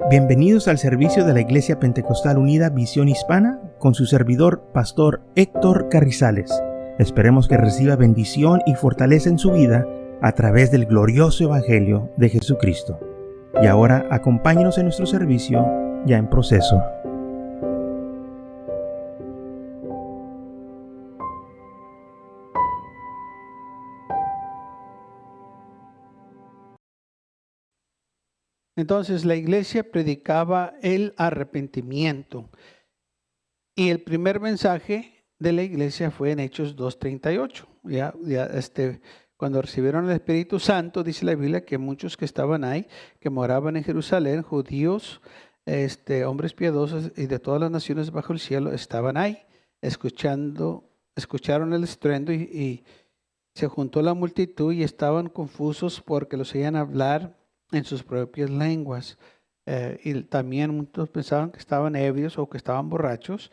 Bienvenidos al servicio de la Iglesia Pentecostal Unida Visión Hispana con su servidor, Pastor Héctor Carrizales. Esperemos que reciba bendición y fortaleza en su vida a través del glorioso Evangelio de Jesucristo. Y ahora acompáñenos en nuestro servicio ya en proceso. Entonces la iglesia predicaba el arrepentimiento. Y el primer mensaje de la iglesia fue en Hechos 2:38. Cuando recibieron el Espíritu Santo, dice la Biblia que muchos que estaban ahí, que moraban en Jerusalén, judíos, hombres piadosos y de todas las naciones bajo el cielo, estaban ahí, escucharon el estruendo y se juntó la multitud y estaban confusos porque los oían hablar en sus propias lenguas. Y también muchos pensaban que estaban ebrios o que estaban borrachos,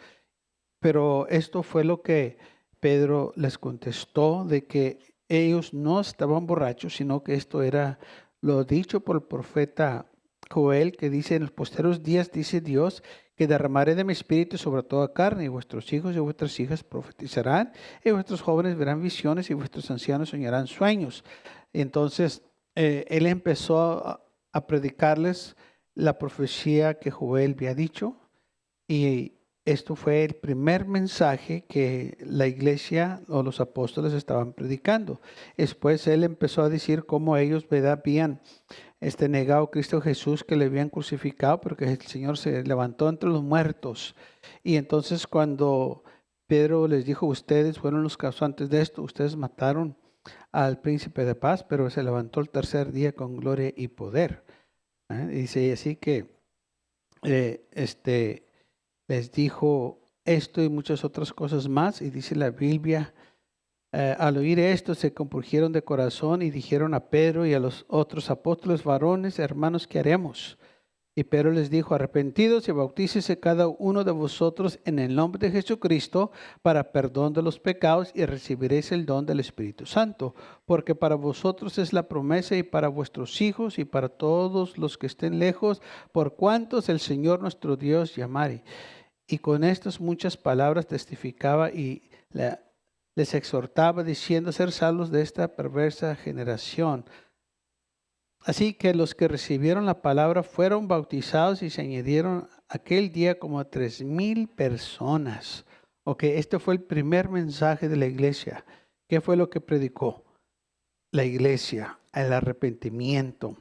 pero esto fue lo que Pedro les contestó, de que ellos no estaban borrachos, sino que esto era lo dicho por el profeta Joel, que dice: en los posteros días, dice Dios, que derramaré de mi espíritu sobre toda carne, y vuestros hijos y vuestras hijas profetizarán, y vuestros jóvenes verán visiones, y vuestros ancianos soñarán sueños. Y entonces él empezó a predicarles la profecía que Joel había dicho, y esto fue el primer mensaje que la iglesia o los apóstoles estaban predicando. Después él empezó a decir cómo ellos, ¿verdad?, habían negado a Cristo Jesús, que le habían crucificado, porque el Señor se levantó entre los muertos. Y entonces cuando Pedro les dijo: ustedes fueron los causantes de esto, ustedes mataron al príncipe de paz, pero se levantó el tercer día con gloria y poder. Dice así que les dijo esto y muchas otras cosas más. Y dice la Biblia: al oír esto se compungieron de corazón y dijeron a Pedro y a los otros apóstoles: varones, hermanos, ¿qué haremos? Y Pedro les dijo: arrepentidos y bautícese cada uno de vosotros en el nombre de Jesucristo para perdón de los pecados, y recibiréis el don del Espíritu Santo, porque para vosotros es la promesa, y para vuestros hijos y para todos los que estén lejos, por cuantos el Señor nuestro Dios llamare. Y con estas muchas palabras testificaba y les exhortaba, diciendo: ser salvos de esta perversa generación. Así que los que recibieron la palabra fueron bautizados, y se añadieron aquel día como 3,000 personas. Este fue el primer mensaje de la iglesia. ¿Qué fue lo que predicó la iglesia? El arrepentimiento.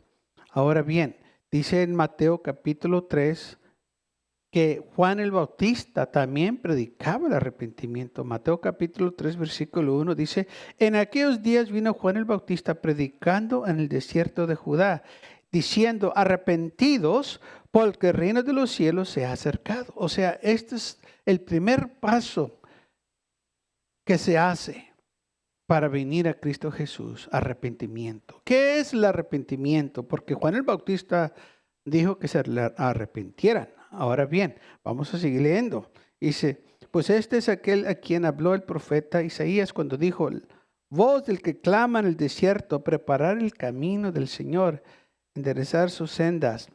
Ahora bien, dice en Mateo capítulo 3 que Juan el Bautista también predicaba el arrepentimiento. Mateo capítulo 3 versículo 1 dice: en aquellos días vino Juan el Bautista predicando en el desierto de Judá, diciendo: arrepentidos, porque el reino de los cielos se ha acercado. O sea, este es el primer paso que se hace para venir a Cristo Jesús: arrepentimiento. ¿Qué es el arrepentimiento? Porque Juan el Bautista dijo que se arrepintieran. Ahora bien, vamos a seguir leyendo. Dice: pues este es aquel a quien habló el profeta Isaías cuando dijo: voz del que clama en el desierto, preparar el camino del Señor, enderezar sus sendas.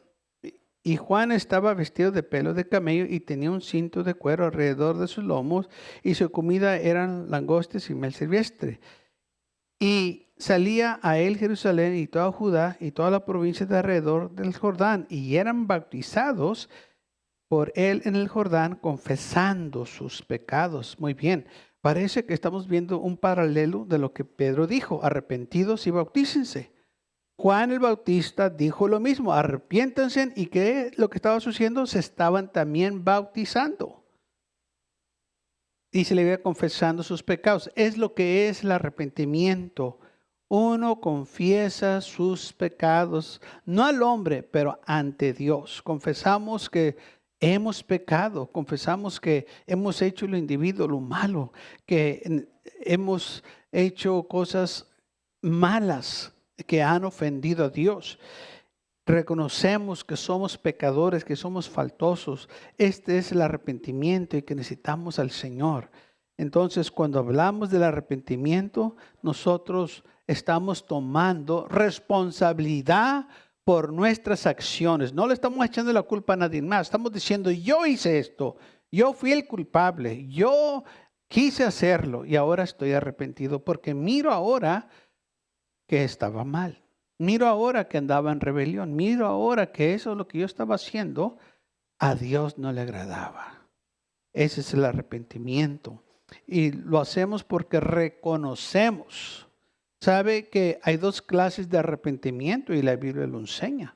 Y Juan estaba vestido de pelo de camello y tenía un cinto de cuero alrededor de sus lomos, y su comida eran langostas y mel silvestre. Y salía a él Jerusalén y toda Judá y toda la provincia de alrededor del Jordán, y eran bautizados por él en el Jordán, confesando sus pecados. Muy bien, parece que estamos viendo un paralelo de lo que Pedro dijo: arrepentidos y bautícense. Juan el Bautista dijo lo mismo: arrepiéntanse. ¿Y qué es lo que estaba sucediendo? Se estaban también bautizando. Y se le iba confesando sus pecados. Es lo que es el arrepentimiento. Uno confiesa sus pecados, no al hombre, pero ante Dios. Confesamos que hemos pecado, confesamos que hemos hecho lo individuo, lo malo, que hemos hecho cosas malas que han ofendido a Dios. Reconocemos que somos pecadores, que somos faltosos. Este es el arrepentimiento y que necesitamos al Señor. Entonces, cuando hablamos del arrepentimiento, nosotros estamos tomando responsabilidad por nuestras acciones. No le estamos echando la culpa a nadie más. Estamos diciendo, yo hice esto, yo fui el culpable, yo quise hacerlo y ahora estoy arrepentido porque miro ahora que estaba mal. Miro ahora que andaba en rebelión. Miro ahora que eso, lo que yo estaba haciendo, a Dios no le agradaba. Ese es el arrepentimiento. Y lo hacemos porque reconocemos. Sabe que hay dos clases de arrepentimiento y la Biblia lo enseña.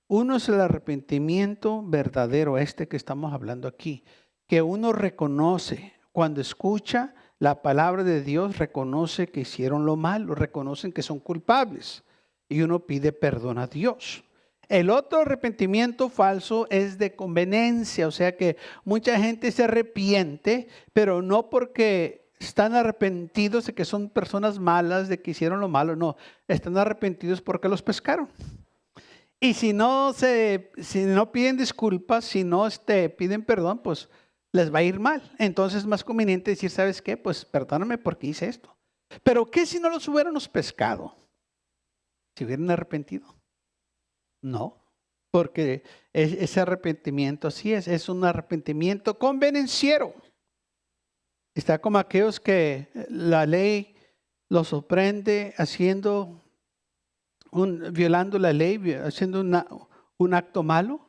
Uno es el arrepentimiento verdadero, este que estamos hablando aquí, que uno reconoce cuando escucha la palabra de Dios, reconoce que hicieron lo malo, reconocen que son culpables y uno pide perdón a Dios. El otro arrepentimiento falso es de conveniencia, o sea que mucha gente se arrepiente, pero no porque están arrepentidos de que son personas malas, de que hicieron lo malo, no, están arrepentidos porque los pescaron. Y si no piden disculpas, si no piden perdón, pues les va a ir mal. Entonces es más conveniente decir, ¿sabes qué? Pues perdóname porque hice esto. Pero ¿qué si no los hubiéramos pescado? ¿Se hubieran arrepentido? No, porque ese arrepentimiento así es un arrepentimiento convenenciero. Está como aquellos que la ley los sorprende violando la ley, haciendo un acto malo,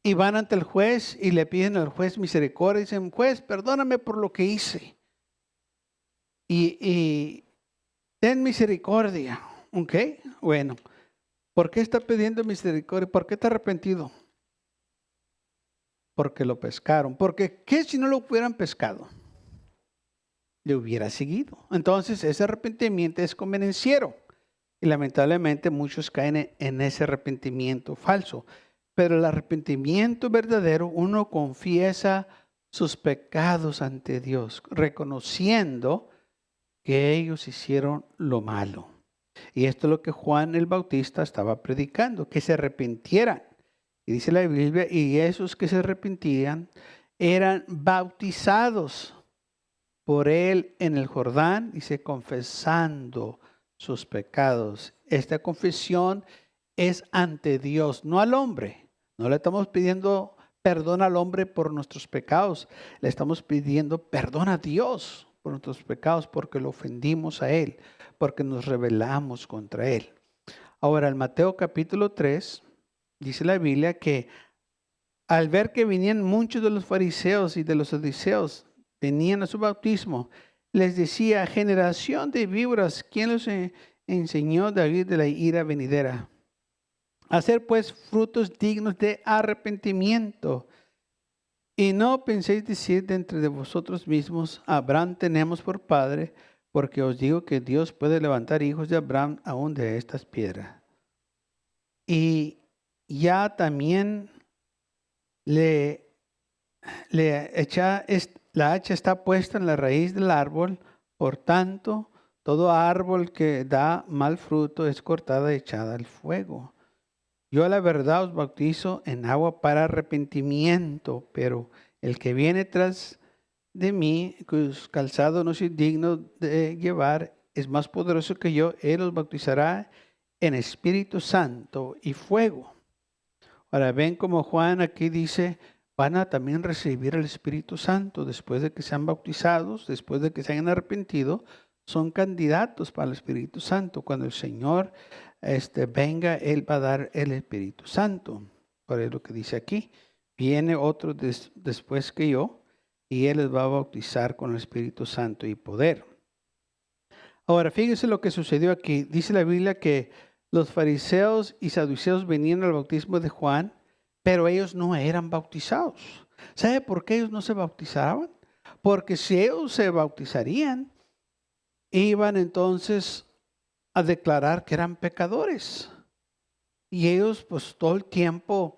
y van ante el juez y le piden al juez misericordia y dicen, juez, perdóname por lo que hice. Y ten misericordia. ¿Ok? Bueno, ¿por qué está pidiendo misericordia? ¿Por qué está arrepentido? Porque lo pescaron. Porque ¿qué si no lo hubieran pescado? Le hubiera seguido. Entonces ese arrepentimiento es convenenciero. Y lamentablemente muchos caen en ese arrepentimiento falso. Pero el arrepentimiento verdadero, uno confiesa sus pecados ante Dios, reconociendo que ellos hicieron lo malo. Y esto es lo que Juan el Bautista estaba predicando, que se arrepintieran. Y dice la Biblia, y esos que se arrepentían eran bautizados por él en el Jordán, dice, confesando sus pecados. Esta confesión es ante Dios, no al hombre. No le estamos pidiendo perdón al hombre por nuestros pecados. Le estamos pidiendo perdón a Dios por nuestros pecados porque lo ofendimos a Él, porque nos rebelamos contra Él. Ahora, en Mateo capítulo 3, dice la Biblia que al ver que venían muchos de los fariseos y de los saduceos, venían a su bautismo, les decía, generación de víboras, ¿quién les enseñó de huir de la ira venidera? Hacer pues frutos dignos de arrepentimiento. Y no penséis decir de entre de vosotros mismos, Abraham tenemos por padre, porque os digo que Dios puede levantar hijos de Abraham aún de estas piedras. Y ya también la hacha está puesta en la raíz del árbol, por tanto, todo árbol que da mal fruto es cortada y echada al fuego. Yo a la verdad os bautizo en agua para arrepentimiento, pero el que viene tras de mí, cuyos calzado no soy digno de llevar, es más poderoso que yo. Él os bautizará en Espíritu Santo y fuego. Ahora ven como Juan aquí dice, van a también recibir el Espíritu Santo después de que sean bautizados, después de que se hayan arrepentido, son candidatos para el Espíritu Santo. Cuando el Señor venga, Él va a dar el Espíritu Santo. Por eso lo que dice aquí, viene otro después que yo y Él les va a bautizar con el Espíritu Santo y poder. Ahora, fíjense lo que sucedió aquí. Dice la Biblia que los fariseos y saduceos venían al bautismo de Juan, pero ellos no eran bautizados. ¿Sabe por qué ellos no se bautizaban? Porque si ellos se bautizarían, iban entonces a declarar que eran pecadores. Y ellos pues todo el tiempo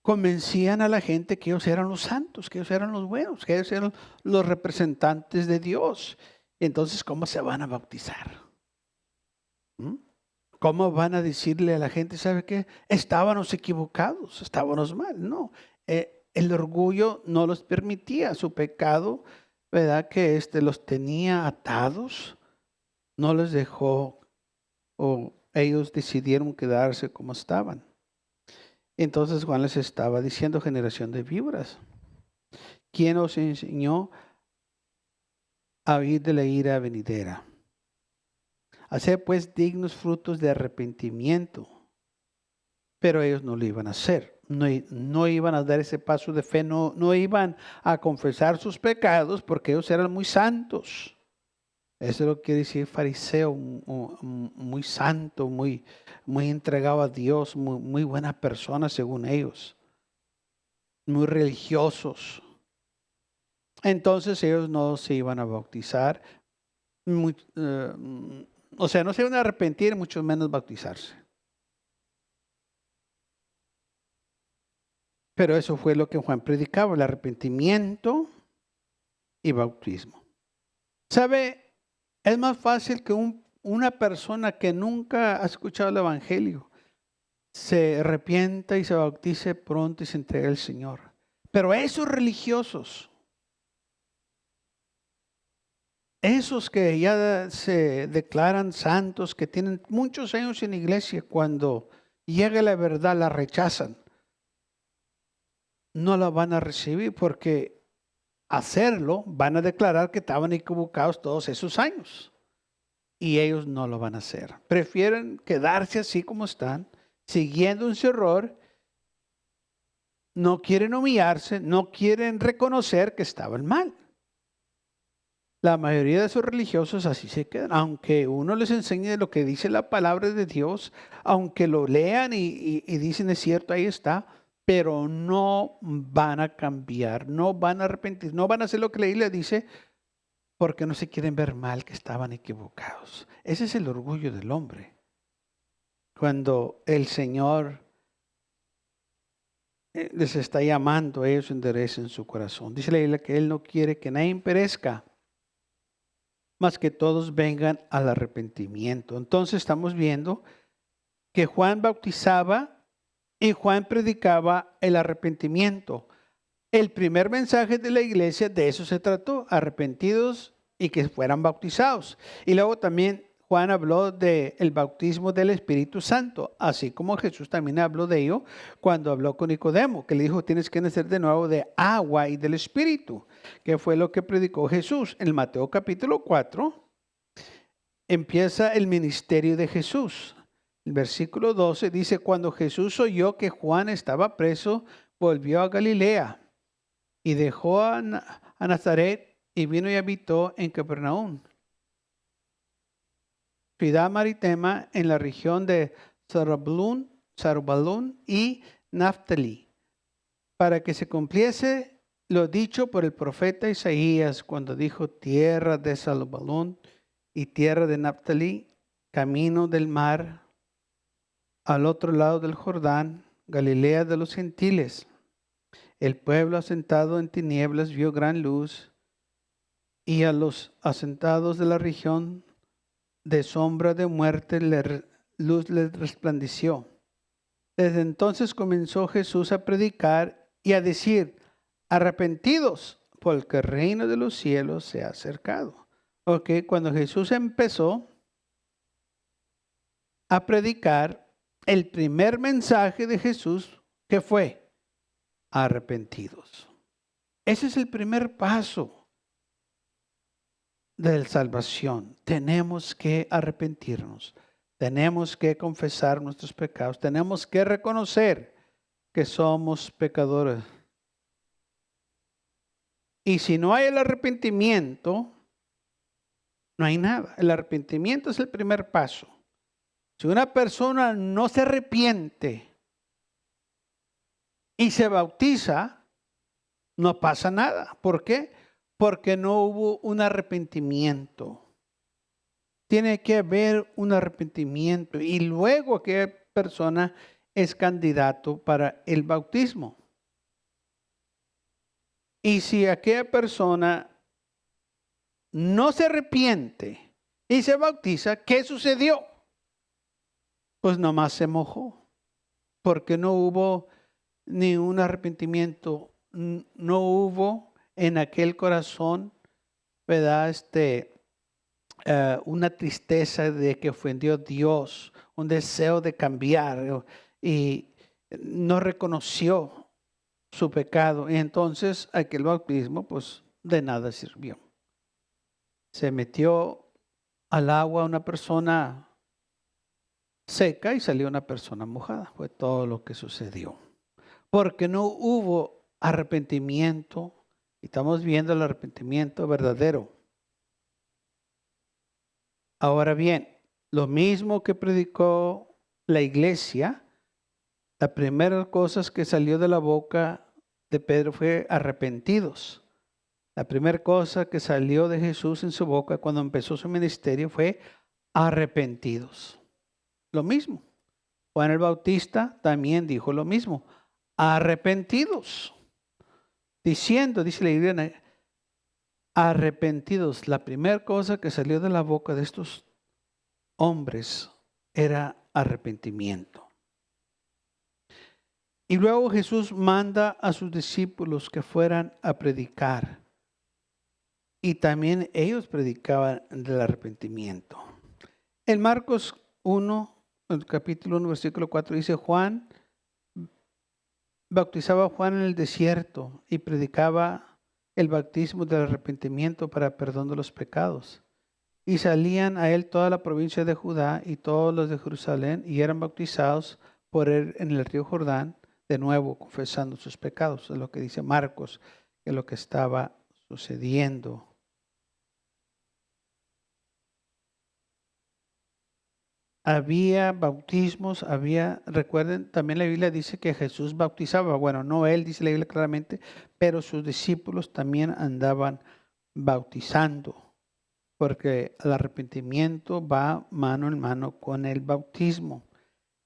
convencían a la gente que ellos eran los santos, que ellos eran los buenos, que ellos eran los representantes de Dios. Entonces, ¿cómo se van a bautizar? ¿Cómo van a decirle a la gente, sabe qué? Estábamos equivocados, estábamos mal. No, el orgullo no los permitía, su pecado, ¿verdad? Que los tenía atados, no les dejó ellos decidieron quedarse como estaban. Entonces Juan les estaba diciendo: generación de víboras, ¿quién os enseñó a huir de la ira venidera? Hacer pues dignos frutos de arrepentimiento. Pero ellos no lo iban a hacer. No iban a dar ese paso de fe. No iban a confesar sus pecados porque ellos eran muy santos. Eso es lo que quiere decir fariseo, muy santo, muy entregado a Dios, muy buena persona según ellos, muy religiosos. Entonces ellos no se iban a bautizar, o sea, no se iban a arrepentir, mucho menos bautizarse. Pero eso fue lo que Juan predicaba: el arrepentimiento y bautismo. ¿Sabe? Es más fácil que una persona que nunca ha escuchado el Evangelio se arrepienta y se bautice pronto y se entregue al Señor. Pero esos religiosos, esos que ya se declaran santos, que tienen muchos años en la iglesia, cuando llega la verdad la rechazan. No la van a recibir porque hacerlo van a declarar que estaban equivocados todos esos años. Y ellos no lo van a hacer. Prefieren quedarse así como están, siguiendo un error. No quieren humillarse, no quieren reconocer que estaban mal. La mayoría de esos religiosos así se quedan. Aunque uno les enseñe lo que dice la palabra de Dios, aunque lo lean y dicen es cierto, ahí está, pero no van a cambiar, no van a arrepentir, no van a hacer lo que la Biblia dice, porque no se quieren ver mal, que estaban equivocados. Ese es el orgullo del hombre. Cuando el Señor les está llamando, ellos enderecen su corazón. Dice la Biblia que Él no quiere que nadie perezca, mas que todos vengan al arrepentimiento. Entonces estamos viendo que Juan bautizaba y Juan predicaba el arrepentimiento. El primer mensaje de la iglesia de eso se trató: arrepentidos y que fueran bautizados. Y luego también Juan habló del bautismo del Espíritu Santo, así como Jesús también habló de ello cuando habló con Nicodemo, que le dijo: tienes que nacer de nuevo de agua y del Espíritu, que fue lo que predicó Jesús. En Mateo capítulo 4 empieza el ministerio de Jesús. El versículo 12 dice: cuando Jesús oyó que Juan estaba preso, volvió a Galilea y dejó a Nazaret y vino y habitó en Capernaum, ciudad marítima en la región de Zabulón y Naftali, para que se cumpliese lo dicho por el profeta Isaías cuando dijo: tierra de Zabulón y tierra de Naftali, camino del mar, al otro lado del Jordán, Galilea de los gentiles. El pueblo asentado en tinieblas vio gran luz, y a los asentados de la región de sombra de muerte luz les resplandeció. Desde entonces comenzó Jesús a predicar y a decir: arrepentidos, porque el reino de los cielos se ha acercado. Ok, cuando Jesús empezó a predicar, el primer mensaje de Jesús, ¿qué fue? Arrepentidos. Ese es el primer paso de la salvación. Tenemos que arrepentirnos. Tenemos que confesar nuestros pecados. Tenemos que reconocer que somos pecadores. Y si no hay el arrepentimiento, no hay nada. El arrepentimiento es el primer paso. Si una persona no se arrepiente y se bautiza, no pasa nada. ¿Por qué? Porque no hubo un arrepentimiento. Tiene que haber un arrepentimiento y luego aquella persona es candidato para el bautismo. Y si aquella persona no se arrepiente y se bautiza, ¿qué sucedió? Pues nomás se mojó, porque no hubo ni un arrepentimiento, no hubo en aquel corazón, ¿verdad? Una tristeza de que ofendió a Dios, un deseo de cambiar y no reconoció su pecado. Y entonces aquel bautismo pues de nada sirvió. Se metió al agua una persona seca y salió una persona mojada. Fue todo lo que sucedió. Porque no hubo arrepentimiento. Y estamos viendo el arrepentimiento verdadero. Ahora bien, lo mismo que predicó la iglesia, la primera cosa que salió de la boca de Pedro fue arrepentidos. La primera cosa que salió de Jesús en su boca cuando empezó su ministerio fue arrepentidos. Lo mismo. Juan el Bautista también dijo lo mismo. Arrepentidos. Diciendo, dice la Biblia, arrepentidos. La primera cosa que salió de la boca de estos hombres era arrepentimiento. Y luego Jesús manda a sus discípulos que fueran a predicar. Y también ellos predicaban del arrepentimiento. En Marcos 1, el capítulo 1, versículo 4, dice bautizaba a Juan en el desierto y predicaba el bautismo del arrepentimiento para perdón de los pecados. Y salían a él toda la provincia de Judá y todos los de Jerusalén y eran bautizados por él en el río Jordán, de nuevo confesando sus pecados. Es lo que dice Marcos, que es lo que estaba sucediendo. Había bautismos, recuerden, también la Biblia dice que Jesús bautizaba. Bueno, no él, dice la Biblia claramente, pero sus discípulos también andaban bautizando, porque el arrepentimiento va mano en mano con el bautismo.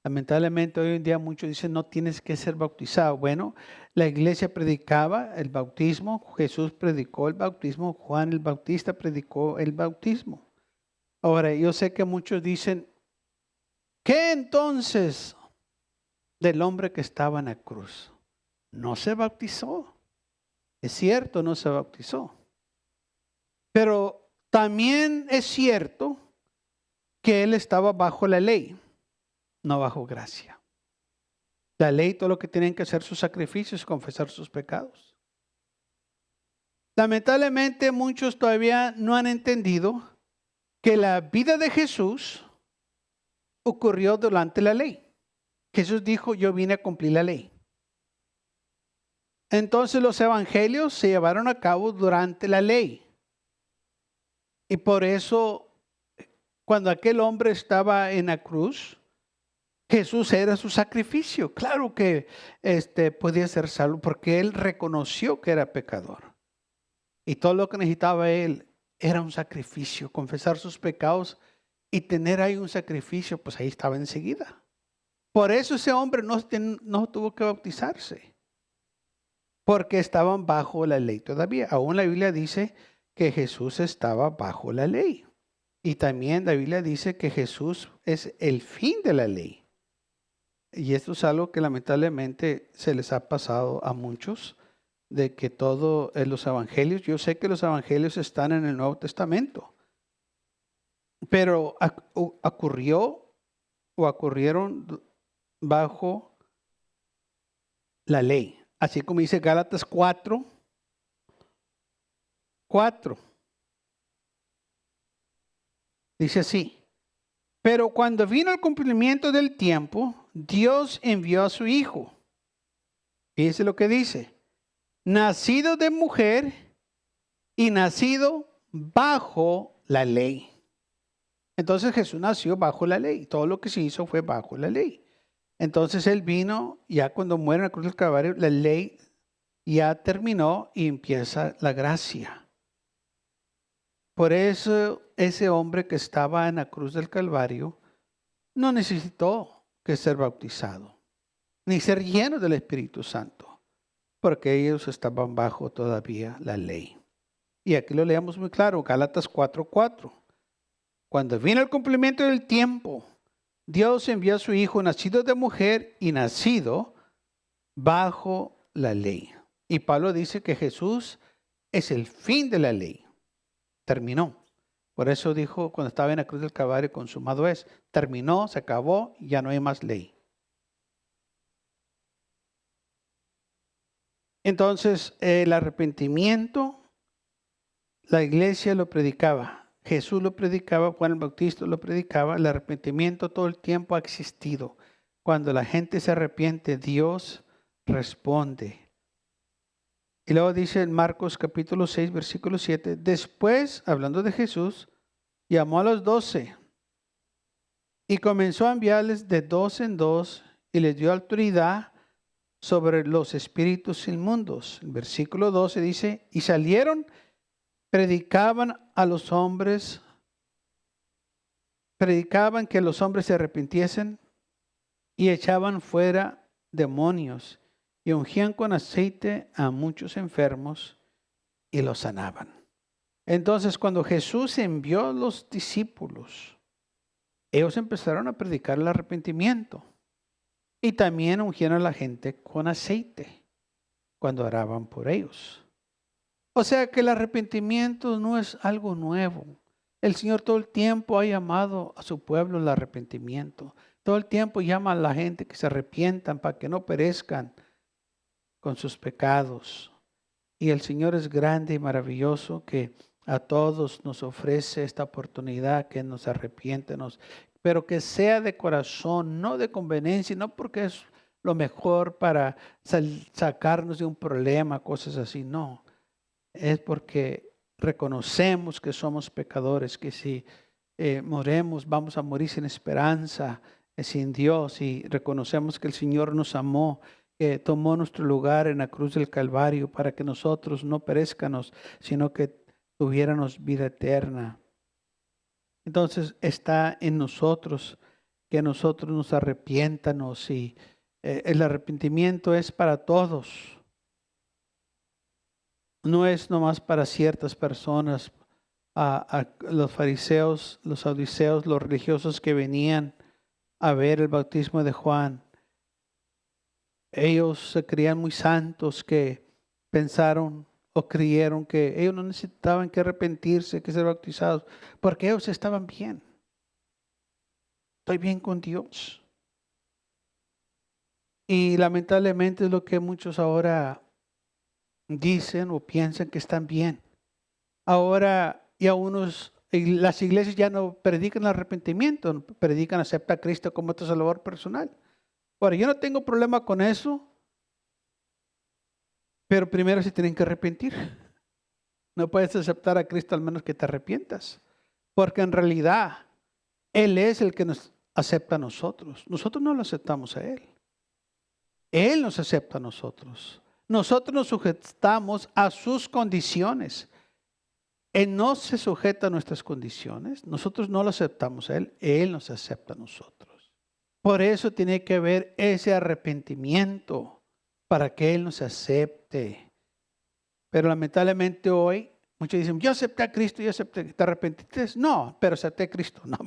Lamentablemente hoy en día muchos dicen no tienes que ser bautizado. Bueno, la iglesia predicaba el bautismo, Jesús predicó el bautismo, Juan el Bautista predicó el bautismo. Ahora, yo sé que muchos dicen, ¿qué entonces del hombre que estaba en la cruz? No se bautizó. Es cierto, no se bautizó. Pero también es cierto que él estaba bajo la ley, no bajo gracia. La ley, todo lo que tienen que hacer sus sacrificios, confesar sus pecados. Lamentablemente muchos todavía no han entendido que la vida de Jesús ocurrió durante la ley. Jesús dijo, yo vine a cumplir la ley. Entonces los evangelios se llevaron a cabo durante la ley. Y por eso, cuando aquel hombre estaba en la cruz, Jesús era su sacrificio. Claro que podía ser salvo porque él reconoció que era pecador. Y todo lo que necesitaba él era un sacrificio, confesar sus pecados y tener ahí un sacrificio, pues ahí estaba enseguida. Por eso ese hombre no tuvo que bautizarse, porque estaban bajo la ley todavía. Aún la Biblia dice que Jesús estaba bajo la ley. Y también la Biblia dice que Jesús es el fin de la ley. Y esto es algo que lamentablemente se les ha pasado a muchos, de que todo en los evangelios, yo sé que los evangelios están en el Nuevo Testamento, pero ocurrieron bajo la ley. Así como dice Gálatas 4:4. Dice así. Pero cuando vino el cumplimiento del tiempo, Dios envió a su Hijo. Fíjense lo que dice. Nacido de mujer y nacido bajo la ley. Entonces Jesús nació bajo la ley. Todo lo que se hizo fue bajo la ley. Entonces él vino, ya cuando muere en la cruz del Calvario, la ley ya terminó y empieza la gracia. Por eso ese hombre que estaba en la cruz del Calvario no necesitó que ser bautizado, ni ser lleno del Espíritu Santo, porque ellos estaban bajo todavía la ley. Y aquí lo leemos muy claro, Gálatas 4:4. Cuando vino el cumplimiento del tiempo, Dios envió a su Hijo nacido de mujer y nacido bajo la ley. Y Pablo dice que Jesús es el fin de la ley. Terminó. Por eso dijo cuando estaba en la cruz del Calvario, consumado es. Terminó, se acabó, ya no hay más ley. Entonces, el arrepentimiento, la iglesia lo predicaba. Jesús lo predicaba, Juan el Bautista lo predicaba. El arrepentimiento todo el tiempo ha existido. Cuando la gente se arrepiente, Dios responde. Y luego dice en Marcos capítulo 6, versículo 7, después, hablando de Jesús, llamó a los 12 y comenzó a enviarles de 2 en 2 y les dio autoridad sobre los espíritus inmundos. El versículo 12 dice, y salieron, predicaban que los hombres se arrepintiesen y echaban fuera demonios y ungían con aceite a muchos enfermos y los sanaban. Entonces, cuando Jesús envió a los discípulos, ellos empezaron a predicar el arrepentimiento y también ungieron a la gente con aceite cuando oraban por ellos. O sea que el arrepentimiento no es algo nuevo. El Señor todo el tiempo ha llamado a su pueblo al arrepentimiento. Todo el tiempo llama a la gente que se arrepientan para que no perezcan con sus pecados. Y el Señor es grande y maravilloso que a todos nos ofrece esta oportunidad que nos arrepiéntenos, pero que sea de corazón, no de conveniencia, no porque es lo mejor para sacarnos de un problema, cosas así, no. Es porque reconocemos que somos pecadores, que si moremos vamos a morir sin esperanza, sin Dios, y reconocemos que el Señor nos amó, que tomó nuestro lugar en la cruz del Calvario para que nosotros no perezcanos, sino que tuviéramos vida eterna. Entonces está en nosotros que nosotros nos arrepiéntanos y el arrepentimiento es para todos. No es nomás para ciertas personas, a los fariseos, los saduceos, los religiosos que venían a ver el bautismo de Juan. Ellos se creían muy santos que pensaron o creyeron que ellos no necesitaban que arrepentirse, que ser bautizados, porque ellos estaban bien. Estoy bien con Dios. Y lamentablemente es lo que muchos ahora dicen o piensan que están bien. Ahora ya las iglesias ya no predican el arrepentimiento, predican acepta a Cristo como tu Salvador personal. Ahora, yo no tengo problema con eso, pero primero se tienen que arrepentir. No puedes aceptar a Cristo al menos que te arrepientas, porque en realidad Él es el que nos acepta a nosotros. Nosotros no lo aceptamos a Él. Él nos acepta a nosotros. Nosotros nos sujetamos a sus condiciones. Él no se sujeta a nuestras condiciones. Nosotros no lo aceptamos a Él. Él nos acepta a nosotros. Por eso tiene que haber ese arrepentimiento para que Él nos acepte. Pero lamentablemente hoy muchos dicen, yo acepté a Cristo, yo acepté. ¿Te arrepentiste? No, pero acepté a Cristo. No,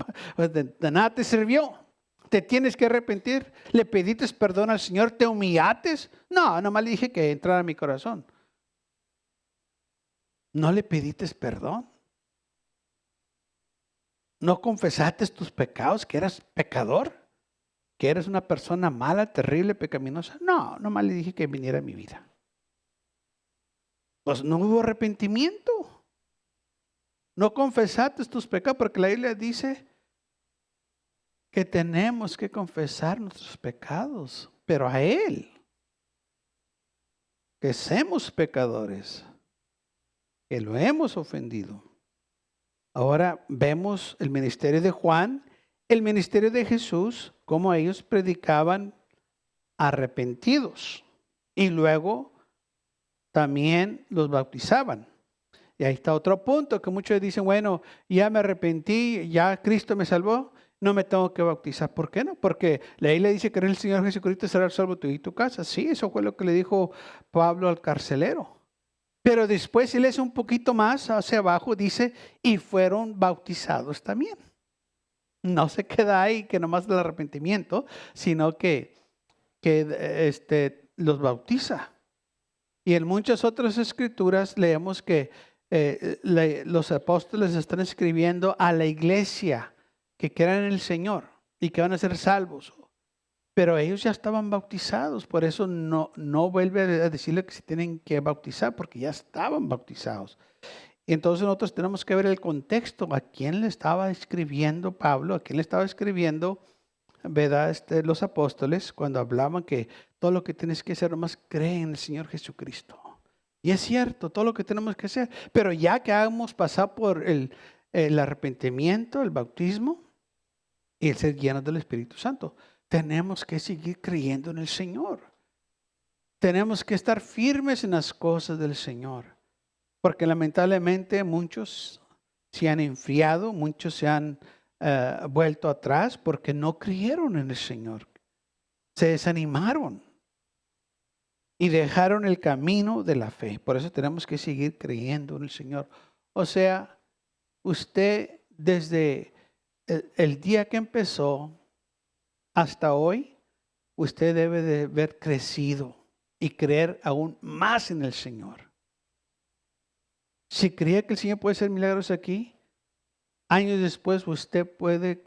de nada te sirvió. Te tienes que arrepentir. ¿Le pediste perdón al Señor? ¿Te humillaste? No, nomás le dije que entrara a mi corazón. ¿No le pediste perdón? ¿No confesaste tus pecados, que eras pecador? ¿Que eres una persona mala, terrible, pecaminosa? No, nomás le dije que viniera a mi vida. Pues no hubo arrepentimiento. No confesaste tus pecados, porque la Biblia dice que tenemos que confesar nuestros pecados, pero a Él, que somos pecadores, que lo hemos ofendido. Ahora vemos el ministerio de Juan, el ministerio de Jesús, cómo ellos predicaban arrepentidos y luego también los bautizaban. Y ahí está otro punto que muchos dicen, bueno, ya me arrepentí, ya Cristo me salvó, no me tengo que bautizar. ¿Por qué no? Porque la ley le dice que el Señor Jesucristo será salvo tú y tu casa. Sí, eso fue lo que le dijo Pablo al carcelero. Pero después él es un poquito más hacia abajo, dice, y fueron bautizados también. No se queda ahí que nomás el arrepentimiento, sino que los bautiza. Y en muchas otras escrituras leemos que los apóstoles están escribiendo a la iglesia que crean en el Señor y que van a ser salvos. Pero ellos ya estaban bautizados, por eso no vuelve a decirle que se tienen que bautizar, porque ya estaban bautizados. Y entonces nosotros tenemos que ver el contexto, a quién le estaba escribiendo Pablo, a quién le estaba escribiendo, ¿verdad? Los apóstoles, cuando hablaban que todo lo que tienes que hacer nomás cree en el Señor Jesucristo. Y es cierto, todo lo que tenemos que hacer, pero ya que hemos pasado por el arrepentimiento, el bautismo y el ser llenos del Espíritu Santo, tenemos que seguir creyendo en el Señor. Tenemos que estar firmes en las cosas del Señor. Porque lamentablemente muchos se han enfriado, muchos se han vuelto atrás porque no creyeron en el Señor. Se desanimaron y dejaron el camino de la fe. Por eso tenemos que seguir creyendo en el Señor. O sea, usted desde el día que empezó hasta hoy, usted debe de haber crecido y creer aún más en el Señor. Si cree que el Señor puede hacer milagros aquí, años después usted puede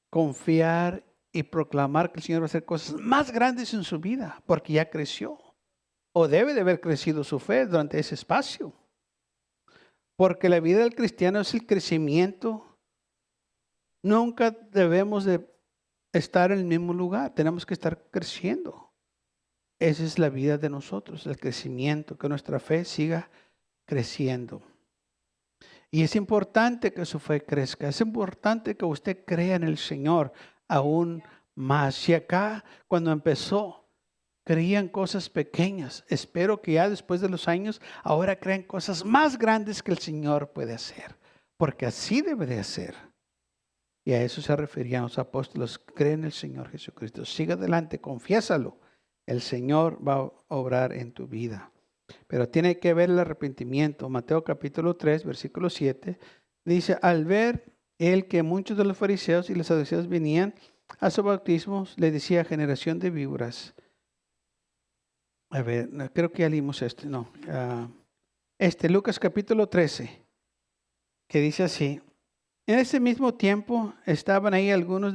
confiar y proclamar que el Señor va a hacer cosas más grandes en su vida, porque ya creció. O debe de haber crecido su fe durante ese espacio. Porque la vida del cristiano es el crecimiento. Nunca debemos de estar en el mismo lugar, tenemos que estar creciendo. Esa es la vida de nosotros, el crecimiento, que nuestra fe siga creciendo. Y es importante que su fe crezca, es importante que usted crea en el Señor aún más. Si acá cuando empezó creían cosas pequeñas, espero que ya después de los años ahora crean cosas más grandes que el Señor puede hacer, porque así debe de ser. Y a eso se referían los apóstoles. Cree en el Señor Jesucristo. Sigue adelante, confiésalo. El Señor va a obrar en tu vida. Pero tiene que ver el arrepentimiento. Mateo capítulo 3, versículo 7. Dice, al ver él que muchos de los fariseos y los saduceos venían a su bautismo, le decía, generación de víboras. A ver, creo que ya leímos esto. No. Lucas capítulo 13, que dice así. En ese mismo tiempo estaban ahí algunos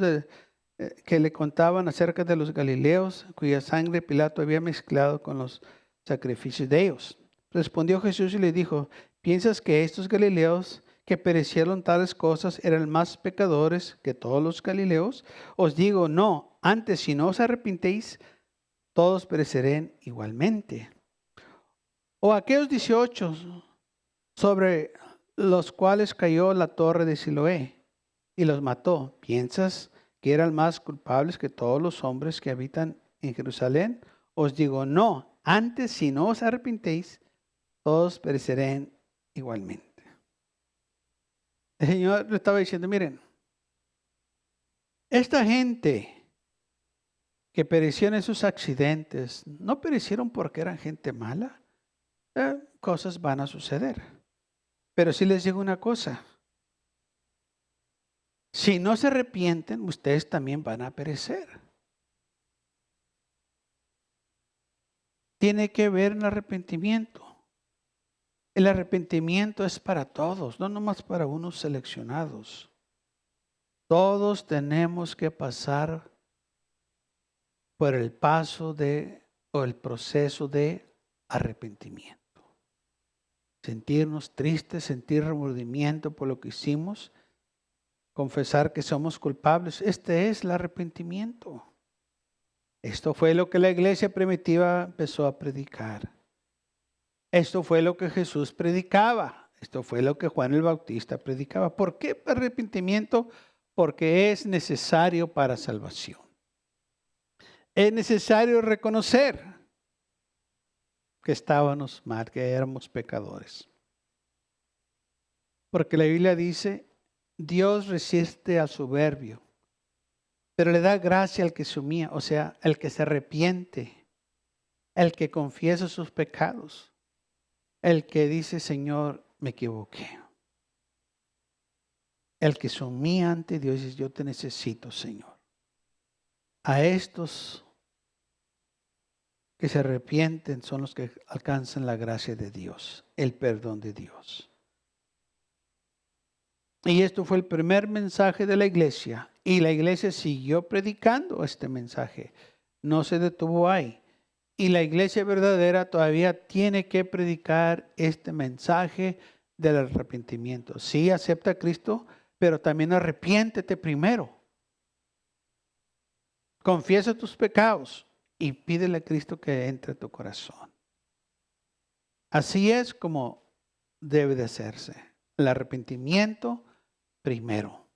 que le contaban acerca de los galileos, cuya sangre Pilato había mezclado con los sacrificios de ellos. Respondió Jesús y le dijo, ¿piensas que estos galileos que perecieron tales cosas eran más pecadores que todos los galileos? Os digo, no, antes si no os arrepentéis, todos perecerán igualmente. O aquellos 18 sobre los cuales cayó la torre de Siloé y los mató. ¿Piensas que eran más culpables que todos los hombres que habitan en Jerusalén? Os digo, no, antes si no os arrepentéis, todos perecerán igualmente. El Señor le estaba diciendo, miren, esta gente que pereció en esos accidentes, no perecieron porque eran gente mala. Cosas van a suceder. Pero sí les digo una cosa, si no se arrepienten, ustedes también van a perecer. Tiene que ver el arrepentimiento. El arrepentimiento es para todos, no nomás para unos seleccionados. Todos tenemos que pasar por el paso o el proceso de arrepentimiento. Sentirnos tristes, sentir remordimiento por lo que hicimos, confesar que somos culpables. Este es el arrepentimiento. Esto fue lo que la iglesia primitiva empezó a predicar. Esto fue lo que Jesús predicaba. Esto fue lo que Juan el Bautista predicaba. ¿Por qué arrepentimiento? Porque es necesario para salvación. Es necesario reconocer que estábamos mal, que éramos pecadores. Porque la Biblia dice, Dios resiste al soberbio, pero le da gracia al que se humilla, o sea, al que se arrepiente, el que confiesa sus pecados, el que dice, Señor, me equivoqué. El que se humilla ante Dios dice, yo te necesito, Señor. A estos que se arrepienten son los que alcanzan la gracia de Dios, el perdón de Dios. Y esto fue el primer mensaje de la iglesia. Y la iglesia siguió predicando este mensaje. No se detuvo ahí. Y la iglesia verdadera todavía tiene que predicar este mensaje del arrepentimiento. Sí, acepta a Cristo, pero también arrepiéntete primero. Confiesa tus pecados y pídele a Cristo que entre a tu corazón. Así es como debe de hacerse. El arrepentimiento primero.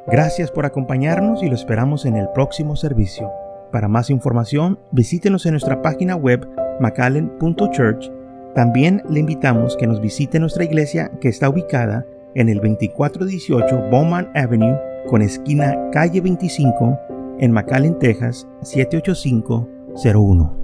Gracias por acompañarnos y lo esperamos en el próximo servicio. Para más información, visítenos en nuestra página web mcallen.church. También le invitamos que nos visite nuestra iglesia que está ubicada en el 2418 Bowman Avenue con esquina calle 25 en McAllen, Texas 78501.